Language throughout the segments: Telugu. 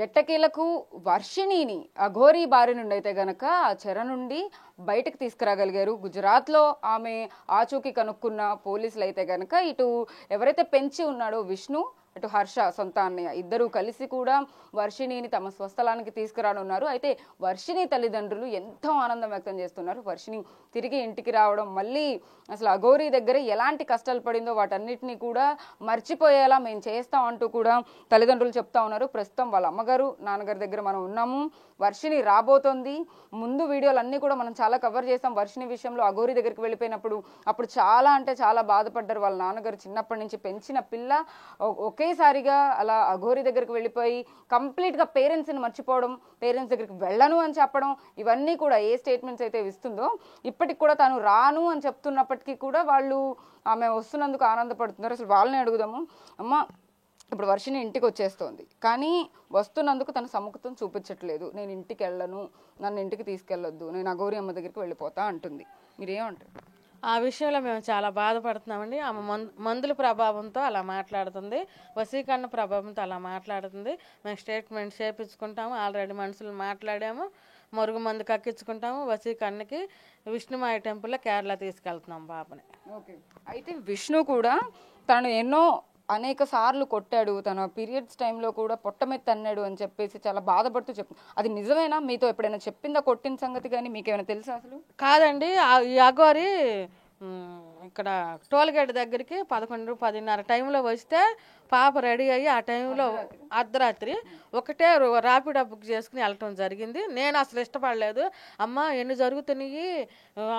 ఎట్టకేలకు వర్షిణిని అఘోరీ బారి నుండి అయితే గనక ఆ చెర నుండి బయటకు తీసుకురాగలిగారు. గుజరాత్లో ఆమె ఆచూకీ కనుక్కున్న పోలీసులు అయితే గనక ఇటు ఎవరైతే పెంచి ఉన్నాడో విష్ణు, అటు హర్ష సొంత అన్నయ్య ఇద్దరూ కలిసి కూడా వర్షిణిని తమ స్వస్థలానికి తీసుకురానున్నారు. అయితే వర్షిణి తల్లిదండ్రులు ఎంతో ఆనందం వ్యక్తం చేస్తున్నారు. వర్షిణి తిరిగి ఇంటికి రావడం, మళ్ళీ అసలు అఘోరీ దగ్గర ఎలాంటి కష్టాలు పడిందో వాటన్నిటినీ కూడా మర్చిపోయేలా మేము చేస్తాం అంటూ కూడా తల్లిదండ్రులు చెప్తా ఉన్నారు. ప్రస్తుతం వాళ్ళ అమ్మగారు నాన్నగారి దగ్గర మనం ఉన్నాము. వర్షిణి రాబోతోంది. ముందు వీడియోలు అన్నీ కూడా మనం చాలా కవర్ చేస్తాం. వర్షిణి విషయంలో అఘోరీ దగ్గరికి వెళ్ళిపోయినప్పుడు అప్పుడు చాలా అంటే చాలా బాధపడ్డారు. వాళ్ళ నాన్నగారు చిన్నప్పటి నుంచి పెంచిన పిల్ల ఒకేసారిగా అలా అఘోరీ దగ్గరికి వెళ్ళిపోయి కంప్లీట్గా పేరెంట్స్ని మర్చిపోవడం, పేరెంట్స్ దగ్గరికి వెళ్ళను అని చెప్పడం, ఇవన్నీ కూడా ఏ స్టేట్మెంట్స్ అయితే ఇస్తుందో ఇప్పటికి కూడా తను రాను అని చెప్తున్నప్పటికీ కూడా వాళ్ళు ఆమె వస్తున్నందుకు ఆనందపడుతున్నారు. అసలు వాళ్ళని అడుగుదాము. అమ్మ, ఇప్పుడు వర్షిణి ఇంటికి వచ్చేస్తోంది, కానీ వస్తున్నందుకు తన సముఖతం చూపించట్లేదు. నేను ఇంటికి వెళ్ళను, నన్ను ఇంటికి తీసుకెళ్ళొద్దు, నేను అఘోరీ అమ్మ దగ్గరికి వెళ్ళిపోతా అంటుంది. మీరేమంటారు? ఆ విషయంలో మేము చాలా బాధపడుతున్నామండి. ఆమె మందుల ప్రభావంతో అలా మాట్లాడుతుంది, వశీకరణ ప్రభావంతో అలా మాట్లాడుతుంది. మేము స్టేట్మెంట్ చేయించుకుంటాము, ఆల్రెడీ మనుషులు మాట్లాడాము, మరుగు మందు కక్కించుకుంటాము. వశీకరణకి విష్ణుమాయ టెంపుల్లో కేరళ తీసుకెళ్తున్నాం పాపని. ఓకే, అయితే విష్ణు కూడా తను అనేక సార్లు కొట్టాడు, తన పీరియడ్స్ టైంలో కూడా పొట్టమెత్తి అన్నాడు అని చెప్పేసి చాలా బాధపడుతూ చెప్తుంది. అది నిజమేనా? మీతో ఎప్పుడైనా చెప్పిందా కొట్టిన సంగతి? కానీ మీకేమైనా తెలుసా? అసలు కాదండి. ఈ అఘోరీ ఇక్కడ టోల్గేట్ దగ్గరికి 11, 10:30 టైంలో వస్తే పాప రెడీ అయ్యి ఆ టైంలో అర్ధరాత్రి ఒకటే ర్యాపిడో బుక్ చేసుకుని వెళ్ళటం జరిగింది. నేను అసలు ఇష్టపడలేదు. అమ్మ, ఎన్ని జరుగుతున్నాయి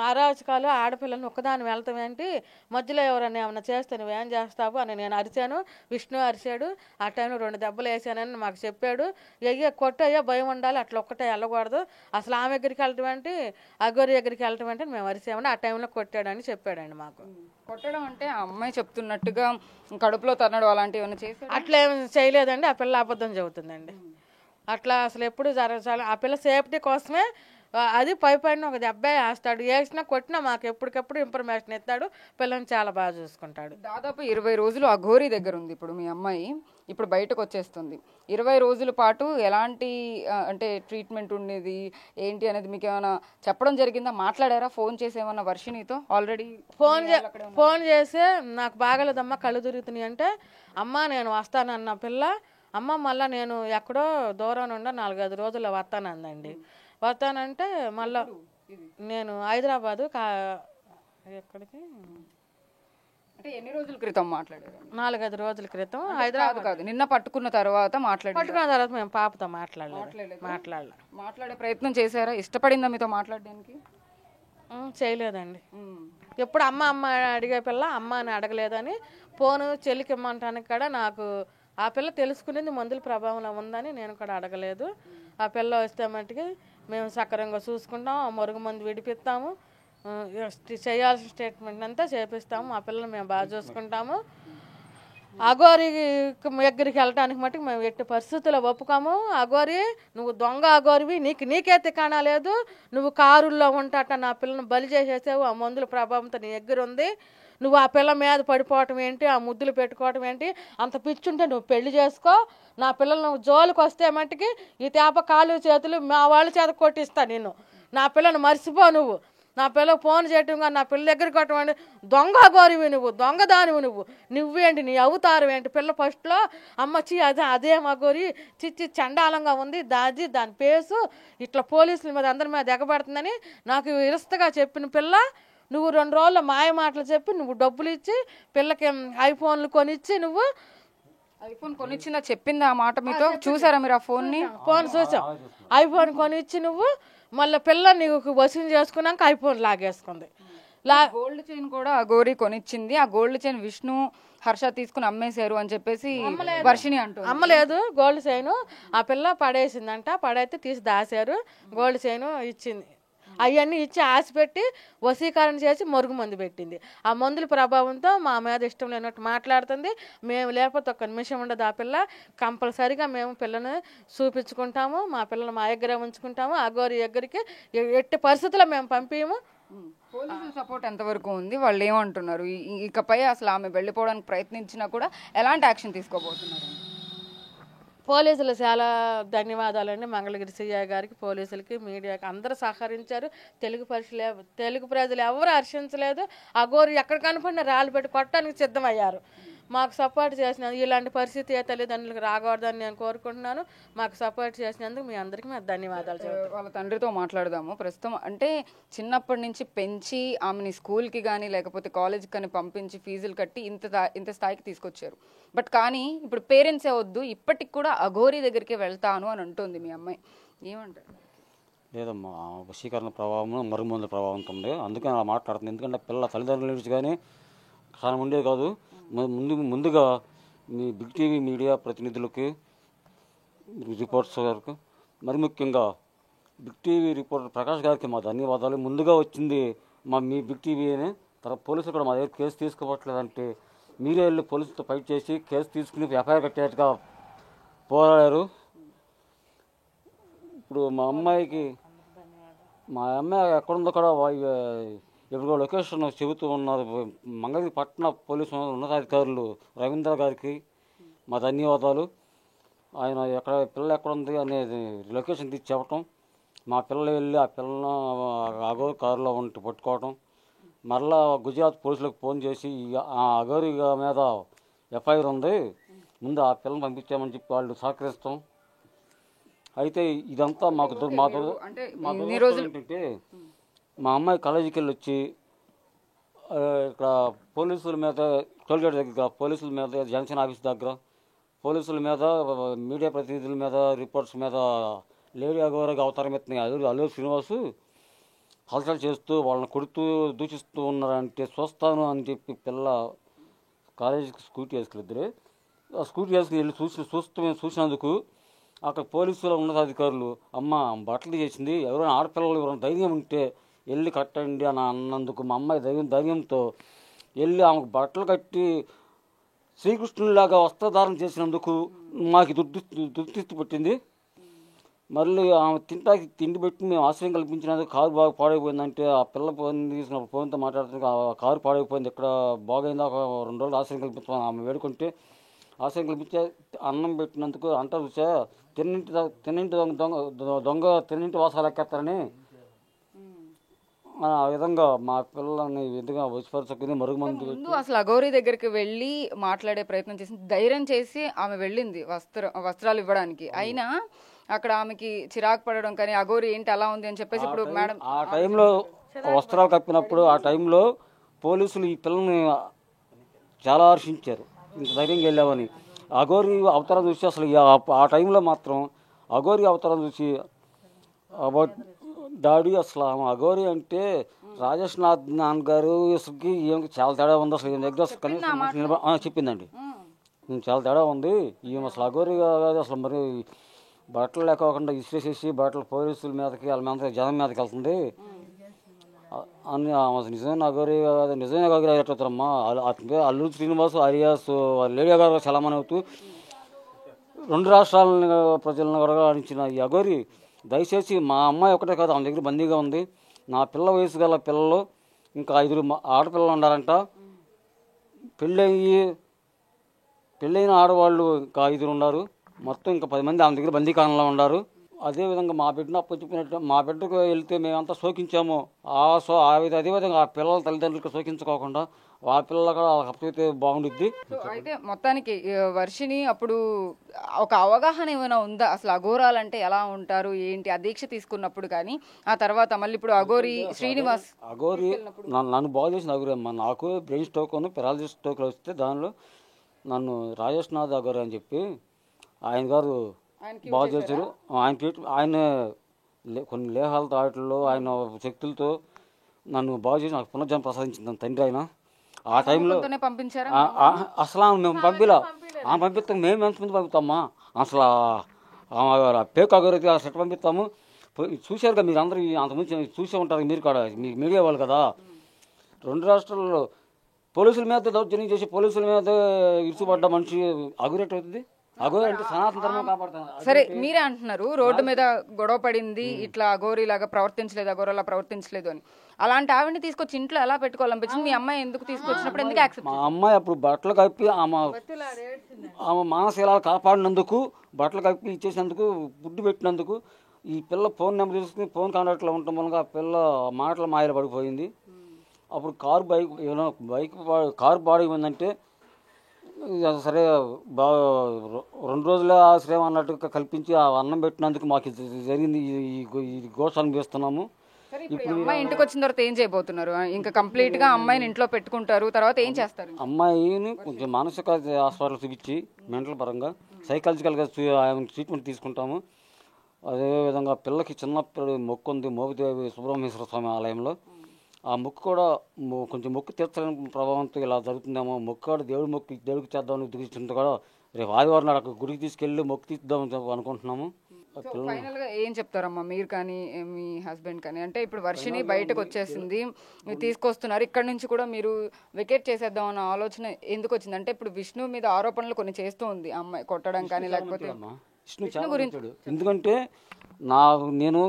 అరాచకాలు, ఆడపిల్లల్ని ఒక్కదాన్ని వెళ్తాం ఏంటి, మధ్యలో ఎవరైనా ఏమన్నా చేస్తే నువ్వేం చేస్తావు అని నేను అరిచాను. విష్ణు అరిచాడు. ఆ టైంలో 2 దెబ్బలు వేసానని మాకు చెప్పాడు. కొట్టయ్యా, భయం ఉండాలి, అట్లా ఒక్కటే వెళ్ళకూడదు, అసలు ఆమె దగ్గరికి వెళ్ళటం ఏంటి, అఘోరీ దగ్గరికి వెళ్ళటం ఏంటి మేము అరిచామని ఆ టైంలో కొట్టాడని చెప్పాడండి మాకు. కొట్టడం అంటే ఆ అమ్మాయి చెప్తున్నట్టుగా కడుపులో తన్నడం అలాంటివి ఏమైనా చేసి అట్లా ఏమి చేయలేదండి. ఆ పిల్ల అబద్ధం చెబుతుందండి. అట్లా అసలు ఎప్పుడు జరగాలి. ఆ పిల్ల సేఫ్టీ కోసమే అది పైన ఒక దెబ్బ వేస్తాడు, వేసినా కొట్టినా మాకు ఎప్పటికెప్పుడు ఇన్ఫర్మేషన్ ఇస్తాడు. పిల్లని చాలా బాగా చూసుకుంటాడు. దాదాపు 20 రోజులు అఘోరీ దగ్గర ఉంది ఇప్పుడు మీ అమ్మాయి. ఇప్పుడు బయటకు వచ్చేస్తుంది. 20 రోజుల పాటు ఎలాంటి అంటే ట్రీట్మెంట్ ఉండేది ఏంటి అనేది మీకు ఏమైనా చెప్పడం జరిగిందా? మాట్లాడారా? ఫోన్ చేసి ఏమన్నా వర్షిణితో? ఆల్రెడీ ఫోన్ చేసి నాకు బాగలేదమ్మా, కళ్ళు తిరుగుతున్నాయి అంటే, అమ్మ నేను వస్తానన్న పిల్ల, అమ్మ మళ్ళీ నేను ఎక్కడో దూరం నుండి 4-5 రోజుల్లో వస్తానందండి. వస్తానంటే మళ్ళా నేను హైదరాబాదు ఎక్కడికి అంటే ఎన్ని రోజుల క్రితం మాట్లాడారు? 4-5 రోజుల క్రితం. హైదరాబాద్ కాదు, నిన్న పట్టుకున్న తర్వాత పట్టుకున్న తర్వాత మేము పాపతో మాట్లాడే ప్రయత్నం చేశారా? ఇష్టపడిందా మీతో మాట్లాడడానికి? చేయలేదండి. ఎప్పుడు అమ్మ అమ్మ అడిగే పిల్ల అమ్మ అని అడగలేదని ఫోను చెల్లికి ఇమ్మంటానికి కూడా నాకు ఆ పిల్ల తెలుసుకునేది మందుల ప్రభావంలో ఉందని నేను కూడా అడగలేదు. ఆ పిల్ల వస్తే మట్టుకి మేము సక్రంగా చూసుకుంటాం, మరుగు మందు విడిపిస్తాము, చేయాల్సిన స్టేట్మెంట్ అంతా చేపిస్తాము. ఆ పిల్లలు మేము బాగా చూసుకుంటాము. అఘోరీ దగ్గరికి వెళ్ళడానికి మట్టుకు మేము ఎట్టి పరిస్థితుల్లో ఒప్పుకోము. అఘోరీ, నువ్వు దొంగ అఘోరివి, నీకే తికాణా లేదు, నువ్వు కారుల్లో ఉంటాట నా పిల్లని బలి చేసేసావు, ఆ మందుల ప్రభావంతో నీ దగ్గర ఉంది, నువ్వు ఆ పిల్ల మీద పడిపోవటం ఏంటి, ఆ ముద్దులు పెట్టుకోవటం ఏంటి, అంత పిచ్చుంటే నువ్వు పెళ్లి చేసుకో, నా పిల్లలు నువ్వు జోలికి వస్తే మట్టుకి ఈ తేప కాలు చేతులు మా వాళ్ళ చేత కొట్టిస్తా నిన్ను, నా పిల్లను మర్చిపో, నువ్వు నా పిల్లకి ఫోన్ చేయటం కానీ నా పిల్ల దగ్గరికి కొట్టమండి, దొంగ అఘోరివి నువ్వు, దొంగదానివి నువ్వేంటి, నీ అవతారం ఏంటి, పిల్ల ఫస్ట్లో అమ్మచ్చి అదేం అఘోరి, చిచ్చి చండాలంగా ఉంది, దాని పేసు ఇట్లా పోలీసుల మీద అందరి మీద ఎగబడుతుందని నాకు ఇరస్తగా చెప్పిన పిల్ల, నువ్వు 2 రోజుల్లో మాయ మాటలు చెప్పి నువ్వు డబ్బులు ఇచ్చి పిల్లకి ఐఫోన్లు కొనిచ్చి నువ్వు ఐఫోన్ కొనిచ్చిందా? చెప్పింది ఆ మాట మీతో? చూసారా మీరు ఆ ఫోన్ని? ఫోన్ చూసాం. ఐఫోన్ కొనిచ్చి నువ్వు మళ్ళీ పిల్ల నీకు వసూలు చేసుకున్నాక ఐఫోన్ లాగేసుకుంది. గోల్డ్ చైన్ కూడా అఘోరీ కొనిచ్చింది. ఆ గోల్డ్ చైన్ విష్ణు, హర్ష తీసుకుని అమ్మేశారు అని చెప్పేసి వర్షిణి అంటూ. అమ్మలేదు గోల్డ్ చైన్, ఆ పిల్ల పడేసిందంట, పడైతే తీసి దాశారు. గోల్డ్ చైన్ ఇచ్చింది, అవన్నీ ఇచ్చి ఆశ పెట్టి వశీకరణ చేసి మరుగు మందు పెట్టింది. ఆ మందుల ప్రభావంతో మా మీద ఇష్టం లేనట్టు మాట్లాడుతుంది. మేము లేకపోతే ఒక్క నిమిషం ఉండదు ఆ పిల్ల. కంపల్సరిగా మేము పిల్లని చూపించుకుంటాము, మా పిల్లలు మా దగ్గర ఉంచుకుంటాము. అఘోరీ దగ్గరికి ఎట్టి పరిస్థితుల్లో మేము పంపించము. పోలీసుల సపోర్ట్ ఎంతవరకు ఉంది? వాళ్ళు ఏమంటున్నారు? ఇకపై అసలు ఆమె వెళ్ళిపోవడానికి ప్రయత్నించినా కూడా ఎలాంటి యాక్షన్ తీసుకోబోతున్నారు? పోలీసులు చాలా ధన్యవాదాలండి. మంగళగిరి సిఐ గారికి, పోలీసులకి, మీడియాకి అందరూ సహకరించారు. తెలుగు ప్రజలు ఎవరు హర్షించలేదు. అఘోరి ఎక్కడ కనపడినా రాళ్ళు పెట్టి కొట్టడానికి సిద్ధమయ్యారు. మాకు సపోర్ట్ చేసినందుకు, ఇలాంటి పరిస్థితి ఏ తల్లిదండ్రులకు రాకూడదని నేను కోరుకుంటున్నాను. మాకు సపోర్ట్ చేసినందుకు మీ అందరికీ మేము ధన్యవాదాలు చెబుతాం. వాళ్ళ తండ్రితో మాట్లాడదాము ప్రస్తుతం. అంటే చిన్నప్పటి నుంచి పెంచి ఆమెని స్కూల్కి కానీ లేకపోతే కాలేజ్కి కానీ పంపించి ఫీజులు కట్టి ఇంత స్థాయికి తీసుకొచ్చారు. బట్ కానీ ఇప్పుడు పేరెంట్సే వద్దు, ఇప్పటికి కూడా అఘోరీ దగ్గరికి వెళ్తాను అని అంటుంది మీ అమ్మాయి. ఏమంటారు? లేదమ్మా, వశీకరణ ప్రభావం, మరుగుమందుల ప్రభావంతో ఉంది. అందుకని అలా మాట్లాడుతుంది. ఎందుకంటే పిల్ల తల్లిదండ్రుల నుంచి కానీ చాలా ఉండేది కాదు. ముందుగా మీ బిగ్ టీవీ మీడియా ప్రతినిధులకి, రిపోర్ట్స్ గారికి, మరి ముఖ్యంగా బిగ్ టీవీ రిపోర్టర్ ప్రకాష్ గారికి మా ధన్యవాదాలు. ముందుగా వచ్చింది మీ బిగ్ టీవీ అని. తర్వాత పోలీసులు కూడా మా దగ్గర కేసు తీసుకోవట్లేదంటే మీరే వెళ్ళి పోలీసులతో ఫైట్ చేసి కేసు తీసుకుని ఎఫ్ఐఆర్ కట్టేట్టుగా పోరాడారు. ఇప్పుడు మా అమ్మాయి ఎక్కడుందో కూడా ఎప్పుడో లొకేషన్ చెబుతూ ఉన్నారు. మంగళగిరి పట్టణ పోలీసు ఉన్నతాధికారులు రవీంద్ర గారికి మా ధన్యవాదాలు. ఆయన పిల్ల ఎక్కడుంది అనేది లొకేషన్ తీసి చెప్పటం, మా పిల్లలు వెళ్ళి ఆ పిల్లను అఘోరి కారులో ఉండి పట్టుకోవటం, మరలా గుజరాత్ పోలీసులకు ఫోన్ చేసి ఆ అఘోరి మీద ఎఫ్ఐఆర్ ఉంది, ముందు ఆ పిల్లని పంపించామని చెప్పి వాళ్ళు సహకరిస్తాం. అయితే ఇదంతా మాకు ఏంటంటే మా అమ్మాయి కాలేజీకి వెళ్ళి వచ్చి ఇక్కడ పోలీసుల మీద, టోల్గేట్ దగ్గర పోలీసుల మీద, జంక్షన్ ఆఫీస్ దగ్గర పోలీసుల మీద, మీడియా ప్రతినిధుల మీద, రిపోర్ట్స్ మీద లేడీ అఘోరిగా అవతారం ఎత్తున్నాయి. అల్లూరి శ్రీనివాసు హల్చల్ చేస్తూ వాళ్ళని కొడుతూ దూషిస్తూ ఉన్నారంటే చూస్తాను అని చెప్పి పిల్ల కాలేజీకి స్కూటీ వేసుకెళ్ళిద్దరు. ఆ స్కూటీ వేసుకుని వెళ్ళి చూసినందుకు అక్కడ పోలీసులో ఉన్నతాధికారులు అమ్మ బట్టలు చేసింది, ఎవరైనా ఆడపిల్లలు ఎవరైనా ధైర్యం ఉంటే వెళ్ళి కట్టండి అని అన్నందుకు మా అమ్మాయి ధైర్యంతో వెళ్ళి ఆమెకు బట్టలు కట్టి శ్రీకృష్ణునిలాగా వస్త్రధారణ చేసినందుకు మాకు దుర్దిష్టి పెట్టింది. మళ్ళీ ఆమె తిండి పెట్టి మేము ఆశ్రయం కల్పించినందుకు కారు బాగా పాడైపోయిందంటే ఆ పిల్ల ఫోన్తో మాట్లాడుతున్నా ఆ కారు పాడైపోయింది, ఇక్కడ బాగైందా, 2 రోజులు ఆశ్రయం కల్పిస్తాం ఆమె వేడుకుంటే ఆశ్రయం కల్పించే అన్నం పెట్టినందుకు అంటారు చూసా, తిన్నింటి వాసాలు ఎక్కేస్తారని. ఆ విధంగా మా పిల్లల్ని విధంగా వశపరచుకుని మరుగుమందు అసలు అఘోరి దగ్గరికి వెళ్ళి మాట్లాడే ప్రయత్నం చేసి ధైర్యం చేసి ఆమె వెళ్ళింది వస్త్రాలు ఇవ్వడానికి. అయినా అక్కడ ఆమెకి చిరాకు పడడం కానీ అఘోరి ఏంటి అలా ఉంది అని చెప్పేసి ఇప్పుడు మేడం ఆ టైంలో వస్త్రాలు కప్పినప్పుడు ఆ టైంలో పోలీసులు ఈ పిల్లల్ని చాలా హర్షించారు, ఇంత ధైర్యంగా వెళ్ళామని. అఘోరి అవతారం చూసి అసలు ఆ టైంలో మాత్రం అఘోరి అవతారం చూసి అబౌట్ డాడీ అసలు అఘోరి అంటే రాజేష్ నాథ్ గారు అసలుకి ఏమి చాలా తేడా ఉంది, అసలు ఈయన దగ్గర కనీసం చెప్పిందండి, చాలా తేడా ఉంది, ఈమె అసలు అఘోరి కాదు, అసలు మరి బట్టలు లేకోకుండా ఇసిరేసేసి బట్టలు పోలీసుల మీదకి వాళ్ళ మీద జనం మీదకి వెళ్తుంది అని. నిజమైన అఘోరి కాదు, నిజమైన అఘోరి ఎట్లవుతారమ్మా, అల్లూరి శ్రీనివాసు అరియాస్ లేడీ గారు చలామణి అవుతూ 2 రాష్ట్రాల ప్రజలను గడగడించిన ఈ అఘోరి దయచేసి మా అమ్మాయి ఒకటే కాదు, ఆమె దగ్గర బందీగా ఉంది, నా పిల్ల వయసు గల పిల్లలు ఇంకా 5 ఆడపిల్లలు ఉన్నారంట, పెళ్ళైన ఆడవాళ్ళు ఇంకా 5 ఉన్నారు, మొత్తం ఇంకా 10 మంది ఆమె దగ్గర బందీకాలంలో ఉన్నారు. అదేవిధంగా మా బిడ్డను అప్పచెప్పినట్టు మా బిడ్డకు వెళ్తే మేమంతా శోకించాము, అదేవిధంగా ఆ పిల్లల తల్లిదండ్రులకు శోకించుకోకుండా ఆ పిల్లలు కూడా అప్పచెప్తే బాగుండుద్ది. అయితే మొత్తానికి వర్షిని అప్పుడు ఒక అవగాహన ఏమైనా ఉందా అసలు అఘోరాలంటే ఎలా ఉంటారు ఏంటి ఆ దీక్ష తీసుకున్నప్పుడు? కానీ ఆ తర్వాత మళ్ళీ ఇప్పుడు అఘోరి శ్రీనివాస్ అఘోరి నన్ను బాగు చేసిన అఘోరి అమ్మ. నాకు బ్రెయిన్ స్ట్రోక్ పెరాలసిస్ స్ట్రోక్లు వస్తే దానిలో నన్ను రాజేష్ నాథ్ అఘోరి అని చెప్పి ఆయన గారు బాగు చేశారు. ఆయన కొన్ని లేహాలతో వాటిల్లో ఆయన శక్తులతో నన్ను బాగు చేసి నాకు పునర్జన్మ ప్రసాదించింది తండ్రి ఆయన. ఆ టైంలో అసలు మేము పంపిస్తాం, మేము ఎంతమంది పంపుతామా, అసలు పేక్ అఘోరి అసలు ఎట్లా పంపిస్తాము? చూశారుగా మీరు అందరూ, అంతకుముందు చూసే ఉంటారు మీరు కూడా, మీ మీడియా వాళ్ళు కదా. 2 రాష్ట్రాల్లో పోలీసుల మీద దౌర్జన్యం చేసి పోలీసుల మీద ఇరుచుపడ్డ మనిషి అఘోరి ఎట్లా అవుతుంది? అఘోరి అంటే సనాతన ధర్మం కాపాడుతాను. సరే మీరే అంటున్నారు రోడ్డు మీద గొడవ పడింది, ఇట్లా అఘోరిలాగా ప్రవర్తించలేదు, అఘోరలా ప్రవర్తించలేదు అని. అలాంటి ఆవిడని తీసుకొచ్చి ఇంట్లో ఎలా పెట్టుకోవాలనిపించింది? మీ అమ్మాయి ఎందుకు తీసుకొచ్చినప్పుడు ఎందుకు యాక్సెప్ట్? మా అమ్మాయి అప్పుడు బట్టలు కప్పి ఆమె మానసికలాలు కాపాడినందుకు, బట్టలు కప్పి ఇచ్చేసినందుకు, ఫుడ్ పెట్టినందుకు, ఈ పిల్ల ఫోన్ నెంబర్ తీసుకుని ఫోన్ కాంటాక్ట్లో ఉండటం వల్ల ఆ పిల్ల మాటల మాయలు పడిపోయింది. అప్పుడు కారు బాడైపోయిందంటే సరే బాగా 2 రోజులే ఆశ్రయం అన్నట్టుగా కల్పించి ఆ అన్నం పెట్టినందుకు మాకు జరిగింది. ఈ ఘోష అనిపిస్తున్నాము. ఇప్పుడు అమ్మాయి ఇంటికి వచ్చిన తర్వాత ఏం చేయబోతున్నారు? ఇంకా కంప్లీట్ గా అమ్మాయిని ఇంట్లో పెట్టుకుంటారు, తర్వాత ఏం చేస్తారు? అమ్మాయిని కొంచెం మానసిక హాస్పిటల్ చూపించి మెంటల్ పరంగా సైకాలజికల్గా ట్రీట్మెంట్ తీసుకుంటాము. అదేవిధంగా పిల్లకి చిన్నప్పుడు మొక్కు ఉంది, మోపిదేవి సుబ్రహ్మణ్యేశ్వర స్వామి ఆలయంలో. ఆ మొక్కు కూడా కొంచెం మొక్కు తీర్చలేని ప్రభావంతో ఇలా జరుగుతుందేమో. మొక్కు కూడా దేవుడికి చేద్దామని ఉద్దేశించింది కూడా రేపు ఆదివారం నాడు గుడికి తీసుకెళ్ళి మొక్కు తీద్దామని అనుకుంటున్నాము. ఫైనల్ గా ఏం చెప్తారమ్మా మీరు కానీ మీ హస్బెండ్ కానీ? అంటే ఇప్పుడు వర్షిని బయటకు వచ్చేసింది, మీరు తీసుకొస్తున్నారు, ఇక్కడ నుంచి కూడా మీరు వెకేట్ చేసేద్దాం అన్న ఆలోచన ఎందుకు వచ్చింది? అంటే ఇప్పుడు విష్ణు మీద ఆరోపణలు కొన్ని చేస్తూ ఉంది అమ్మాయి, కొట్టడం కానీ లేకపోతే. విష్ణు గురించి ఎందుకంటే నేను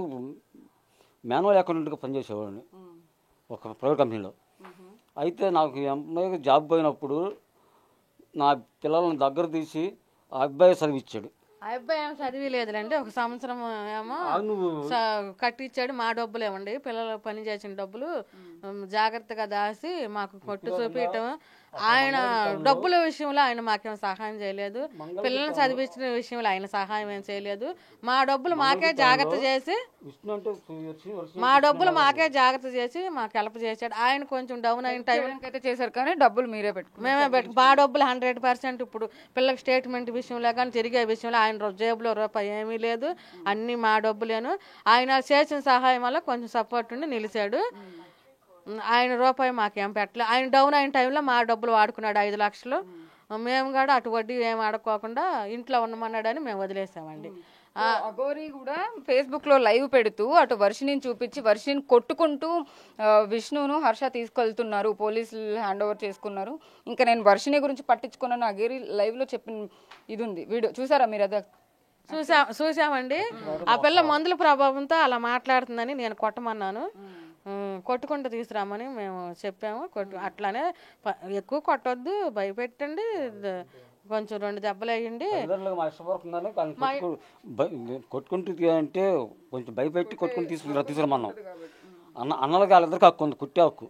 మాన్యువల్ అకౌంటెంట్గా పనిచేసేవాడిని ఒక ప్రైవేట్ కంపెనీలో. అయితే నాకు ఎంప్లాయీగా జాబ్ పోయినప్పుడు నా పిల్లల్ని దగ్గర తీసి ఆ అబ్బాయి చదివిచ్చాడు. ఆ అబ్బాయి ఏమో చదివి లేదులేండి, 1 సంవత్సరం ఏమో కట్టించాడు. మా డబ్బులు ఏమండి, పిల్లలు పని చేసిన డబ్బులు జాగ్రత్తగా దాసి మాకు కొట్టు చూపించటం. ఆయన డబ్బుల విషయంలో ఆయన మాకేం సహాయం చేయలేదు, పిల్లల్ని చదివించిన విషయంలో ఆయన సహాయం ఏం చేయలేదు. మా డబ్బులు మాకే జాగ్రత్త చేసి మాకు హెల్ప్ చేశాడు. ఆయన కొంచెం డౌన్ అయిన టైం అయితే చేశారు కానీ డబ్బులు మీరే మేమే మా డబ్బులు 100%. ఇప్పుడు పిల్లలకి స్టేట్మెంట్ విషయంలో కానీ తిరిగే విషయంలో ఆయన జేబులో రూపాయి ఏమీ లేదు, అన్నీ మా డబ్బులేను. ఆయన చేసిన సహాయం వల్ల కొంచెం సపోర్ట్ ఉండి నిలిచాడు. ఆయన రూపాయి మాకేం పెట్టలేదు. ఆయన డౌన్ అయిన టైంలో మా డబ్బులు వాడుకున్నాడు 5 లక్షలు. మేము కూడా అటు వడ్డీ ఏం ఆడుకోకుండా ఇంట్లో ఉండమన్నాడని మేము వదిలేసామండి. అఘోరి కూడా ఫేస్బుక్ లో లైవ్ పెడుతూ అటు వర్షిని చూపించి వర్షిని కొట్టుకుంటూ విష్ణును హర్ష తీసుకెళ్తున్నారు, పోలీసులు హ్యాండ్ ఓవర్ చేసుకున్నారు, ఇంకా నేను వర్షిని గురించి పట్టించుకున్నాను అఘోరి లైవ్ లో చెప్పిన ఇది ఉంది. వీడియో చూసారా మీరు? అదే చూసామండి. ఆ పిల్ల మందుల ప్రభావంతో అలా మాట్లాడుతుందని నేను కొట్టమన్నాను, కొట్టుకుంటూ తీసుకురామని మేము చెప్పాము. అట్లానే ఎక్కువ కొట్టొద్దు, భయపెట్టండి, కొంచెం 2 దెబ్బలు వేయండి. కొట్టుకుంటూ అంటే కొంచెం భయపెట్టి కొట్టుకుని తీసుకురమ్మన్నాం. అన్నలకి వాళ్ళందరికీ హక్కు ఉంది, కుట్టే హక్కు.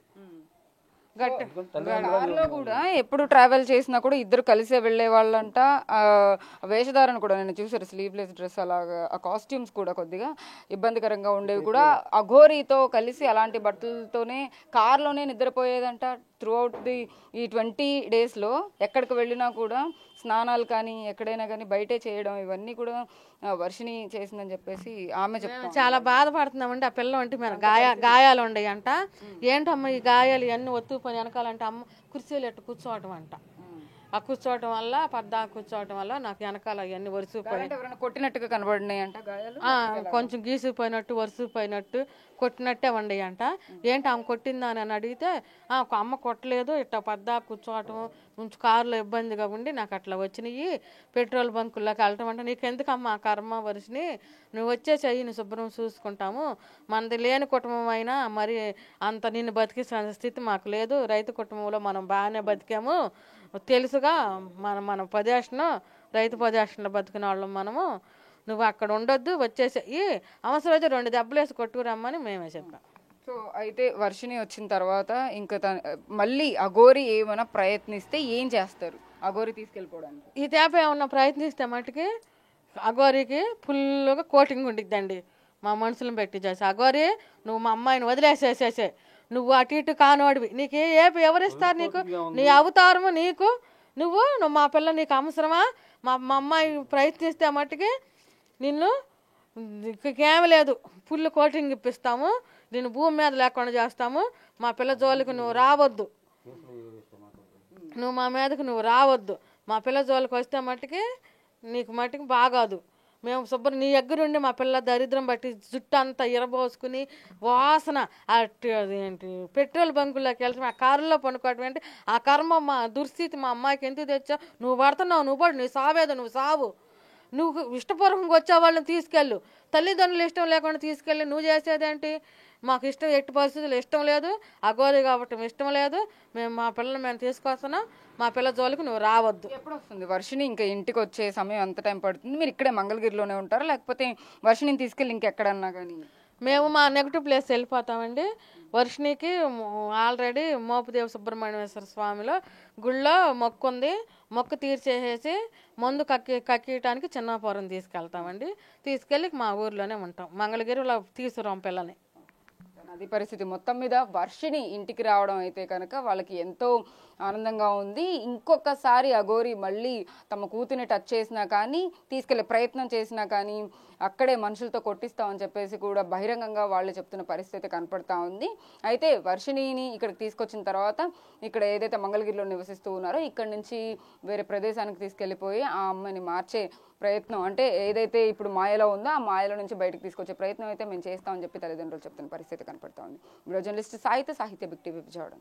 కార్లో కూడా ఎప్పుడు ట్రావెల్ చేసినా కూడా ఇద్దరు కలిసే వెళ్లే వాళ్ళంట. వేషధారణ కూడా నేను చూసారు, స్లీవ్లెస్ డ్రెస్ అలాగా, ఆ కాస్ట్యూమ్స్ కూడా కొద్దిగా ఇబ్బందికరంగా ఉండేవి కూడా. అఘోరితో కలిసి అలాంటి బట్టలతోనే కార్లోనే నిద్రపోయేదంట త్రూఅవుట్ ఈ 20 daysలో. ఎక్కడికి వెళ్ళినా కూడా స్నానాలు కానీ ఎక్కడైనా కానీ బయటే చేయడం, ఇవన్నీ కూడా వర్షిని చేసిందని చెప్పేసి ఆమె చెప్తాం. చాలా బాధపడుతున్నామండి. ఆ పిల్ల అంటే మన గాయాలు ఉండయి అంట. ఏంటమ్మ ఈ గాయాలు ఇవన్నీ ఒత్తుకుపోయి వెనకాలంటే అమ్మ కుర్చీలు ఎట్టు కూర్చోవటం అంట. ఆ కూర్చోవటం వల్ల కూర్చోవటం వల్ల నాకు వెనకాల అవన్నీ వరుసపోయి కొట్టినట్టుగా కనబడినాయి అంట గాయాలు. కొంచెం గీసిపోయినట్టు వరుసపోయినట్టు కొట్టినట్టే ఉండయి అంట. ఏంటి ఆమె కొట్టిందా అని అడిగితే అమ్మ కొట్టలేదు, ఇట్లా కూర్చోవటం కొంచెం కారులో ఇబ్బందిగా ఉండి నాకు అట్లా వచ్చినాయి, పెట్రోల్ బంకుల్లోకి వెళ్ళటం అంటే నీకెందుకమ్మా ఆ కర్మ వరుసని, నువ్వు వచ్చేసేయి, నువ్వు శుభ్రం చూసుకుంటాము, మనది లేని కుటుంబం అయినా మరి అంత నిన్ను బతికే స్థితి మాకు లేదు, రైతు కుటుంబంలో మనం బాగానే బతికాము తెలుసుగా, మన పొజిషన్ రైతు పొజిషన్లో బతికిన వాళ్ళం మనము, నువ్వు అక్కడ ఉండొద్దు, వచ్చేసి అవసరమైతే 2 దెబ్బలు వేసి కొట్టుకురమ్మని మేమే చెప్పాం. సో అయితే వర్షిని వచ్చిన తర్వాత ఇంకా మళ్ళీ అఘోరి ఏమైనా ప్రయత్నిస్తే ఏం చేస్తారు అఘోరి తీసుకెళ్ళిపోవడానికి? ఈ తేప ఏమన్నా ప్రయత్నిస్తే మట్టుకి అఘోరికి ఫుల్గా కోటింగ్ ఉండిద్దండి. మా మనుషులను పెట్టి చేసి, అఘోరి నువ్వు మా అమ్మాయిని వదిలేసేసేసే, నువ్వు అటు ఇటు కానోడివి, నీకు ఎవరిస్తారు, నీకు నీ అవతారము నీకు, నువ్వు మా పిల్ల నీకు అవసరమా, మా అమ్మాయి ప్రయత్నిస్తే మట్టుకి నిన్ను ఏమి లేదు, ఫుల్ కోటింగ్ ఇప్పిస్తాము, నిన్ను భూమి మీద లేకుండా చేస్తాము, మా పిల్ల జోలికి నువ్వు రావద్దు, నువ్వు మా మీదకి నువ్వు రావద్దు, మా పిల్ల జోలికి వస్తే మట్టుకి నీకు మట్టుకి బాగాదు, మేము శుభ్రం నీ దగ్గరుండి మా పిల్ల దరిద్రం బట్టి జుట్టు అంతా ఇరబోసుకుని వాసన అదేంటి పెట్రోల్ బంకుల్లోకి వెళ్తే ఆ కారులో పనుకోవటం ఏంటి ఆ కర్మ మా దుస్థితి మా అమ్మాయికి ఎందుకు తెచ్చావు, నువ్వు పడుతున్నావు, నువ్వు పడు, నీ సావేదో నువ్వు సావు, నువ్వు ఇష్టపూర్వకంగా వచ్చే వాళ్ళని తీసుకెళ్ళు, తల్లిదండ్రులు ఇష్టం లేకుండా తీసుకెళ్ళి నువ్వు చేసేదేంటి, మాకు ఇష్టం ఎట్టి పరిస్థితులు ఇష్టం లేదు, అఘోరి కాబట్టి ఇష్టం లేదు, మేము మా పిల్లల్ని మేము తీసుకొస్తున్నాం, మా పిల్ల జోలికి నువ్వు రావద్దు. ఎప్పుడు వస్తుంది వర్షిణి ఇంకా ఇంటికి వచ్చే సమయం ఎంత టైం పడుతుంది? మీరు ఇక్కడే మంగళగిరిలోనే ఉంటారా లేకపోతే వర్షిణిని తీసుకెళ్ళి ఇంకెక్కడన్నా కానీ? మేము మా నెగిటివ్ ప్లేస్ వెళ్ళిపోతామండి. వర్షిణికి ఆల్రెడీ మోపుదేవ సుబ్రహ్మణ్యేశ్వర స్వామిలో గుళ్ళో మొక్కు ఉంది, మొక్కు తీర్చేసేసి మందు కక్కీయటానికి చిన్నాపురం తీసుకెళ్తామండి. తీసుకెళ్ళి మా ఊర్లోనే ఉంటాం, మంగళగిరిలో తీసుకురాం పిల్లని. అది పరిస్థితి. మొత్తం మీద వర్షిణి ఇంటికి రావడం అయితే కనుక వాళ్ళకి ఎంతో ఆనందంగా ఉంది. ఇంకొకసారి అఘోరి మళ్ళీ తమ కూతుని టచ్ చేసినా కానీ, తీసుకెళ్లే ప్రయత్నం చేసినా కానీ అక్కడే మనుషులతో కొట్టిస్తామని చెప్పేసి కూడా బహిరంగంగా వాళ్ళు చెప్తున్న పరిస్థితి కనపడతా ఉంది. అయితే వర్షిణిని ఇక్కడికి తీసుకొచ్చిన తర్వాత ఇక్కడ ఏదైతే మంగళగిరిలో నివసిస్తూ ఉన్నారో ఇక్కడ నుంచి వేరే ప్రదేశానికి తీసుకెళ్లిపోయి ఆ అమ్మాయిని మార్చే ప్రయత్నం, అంటే ఏదైతే ఇప్పుడు మాయలో ఉందో ఆ మాయలో నుంచి బయటకు తీసుకొచ్చే ప్రయత్నం అయితే మేము చేస్తామని చెప్పి తల్లిదండ్రులు చెప్తున్న పరిస్థితి కనపడతా ఉంది. వీడియో జర్నలిస్ట్ సాహిత్య బిగ్ టీవీ విజయవాడ.